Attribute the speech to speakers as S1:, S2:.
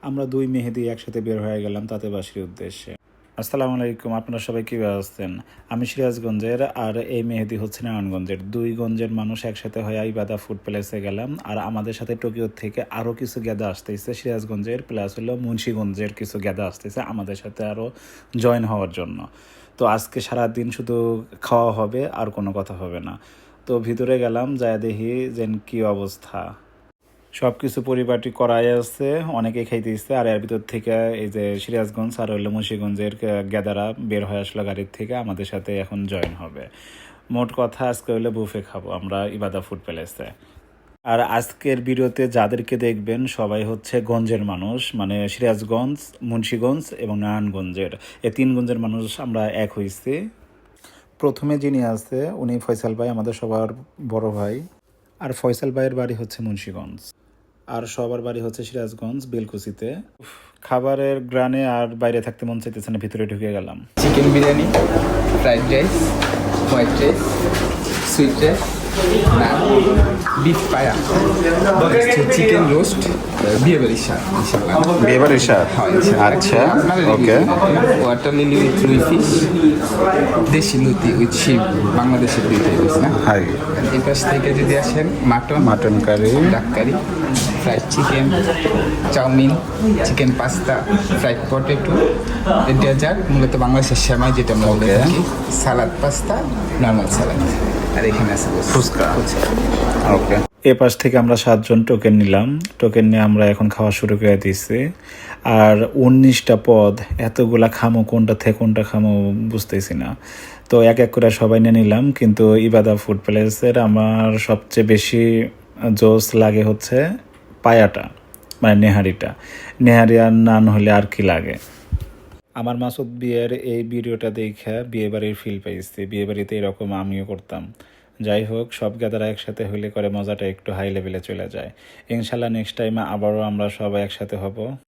S1: আমরা দুই মেহেদি একসাথে বের হয়ে গেলাম তাঁতেবাসীর উদ্দেশ্যে। আসসালামু আলাইকুম, আপনারা সবাই কীভাবে আছেন? আমি সিরাজগঞ্জের আর এই মেহেদি হচ্ছে নারায়ণগঞ্জের। দুই গঞ্জের মানুষ একসাথে হয়ে ইবাদা ফুড প্যালেসে গেলাম। আর আমাদের সাথে টোকিও থেকে আরও কিছু গ্যাদা আসতেছে সিরাজগঞ্জের, প্লাস হলো মুন্সিগঞ্জের কিছু গ্যাদা আসতেছে আমাদের সাথে আরও জয়েন হওয়ার জন্য। তো আজকে সারাদিন শুধু খাওয়া হবে, আর কোনো কথা হবে না। তো ভিতরে গেলাম, যায় দেখি যে কী অবস্থা। সব কিছু পরিপাটি করাই আছে, অনেকে খাইতেছে। আর এর ভিতর থেকে এই যে সিরাজগঞ্জ আর হইলো মুন্সিগঞ্জের গ্যাদারা বের হয়ে আসলো গাড়ির থেকে, আমাদের সাথে এখন জয়েন হবে। মোট কথা আজকে হইলে বুফে খাবো আমরা ইবাদা ফুড প্যালেসে। আর আজকের ভিডিওতে যাদেরকে দেখবেন সবাই হচ্ছে গঞ্জের মানুষ, মানে সিরাজগঞ্জ, মুন্সিগঞ্জ এবং নারায়ণগঞ্জের, এই তিন গঞ্জের মানুষ আমরা এক হয়েছি। প্রথমে যিনি আছে উনি ফয়সাল ভাই, আমাদের সবার বড় ভাই। আর ফয়সাল ভাইয়ের বাড়ি হচ্ছে মুন্সিগঞ্জ, আর সবার বাড়ি হচ্ছে সিরাজগঞ্জ বেলকুচিতে। খাবারের গ্রানে আর বাইরে থাকতে মন চাইতেছে না, ভিতরে ঢুকে গেলাম।
S2: Chicken biryani, fried rice, white rice, sweet rice, naan, beef paya, chicken roast, বিয়েবাড়ির স্বাদ ইনশাআল্লাহ।
S1: বিয়েবাড়ির স্বাদ? আচ্ছা, okay.
S2: Water lily with rui fish, desi লুতি উইথ শিপ, বাংলাদেশের দুই টাইপস না।
S1: হাই।
S2: এই পাশ থেকে যদি আসেন
S1: mutton curry,
S2: duck curry, fried chicken, chowmein, chicken pasta, fried potato, dessert মূলত বাংলাদেশের সেমাই যেটা আমরা বলে থাকি, সালাদ পাস্তা, নর্মাল সালাদ, আর এখানে আছে
S1: ফুচকা। ওকে। এ পাশ থেকে আমরা 7 জন টোকেন নিলাম। টোকেন নিয়ে আমরা এখন খাওয়া শুরু করে দিচ্ছি। আর 19টা পদ, এতগুলা খামো, কোনটা থেকে কোনটা খামো বুঝতেছি না। তো এক এক করে সবাই নিয়ে নিলাম। কিন্তু ইবাদা ফুড প্যালেসের আমার সবচেয়ে বেশি জোস লাগে হচ্ছে পায়াটা, মানে নেহারি আর নান হলে আর কি লাগে। আমার মাসুদ বিয়ের এই ভিডিওটা দেখে বিয়ে বাড়ির ফিল পাইছি। বিয়ে বাড়িতে এরকম আমিও করতাম। যাই হোক, সব গ্যাদারা একসাথে হইলে করে মজাটা একটু হাই লেভেলে চলে যায়। ইনশাল্লাহ নেক্সট টাইমে আবারও আমরা সবাই একসাথে হব।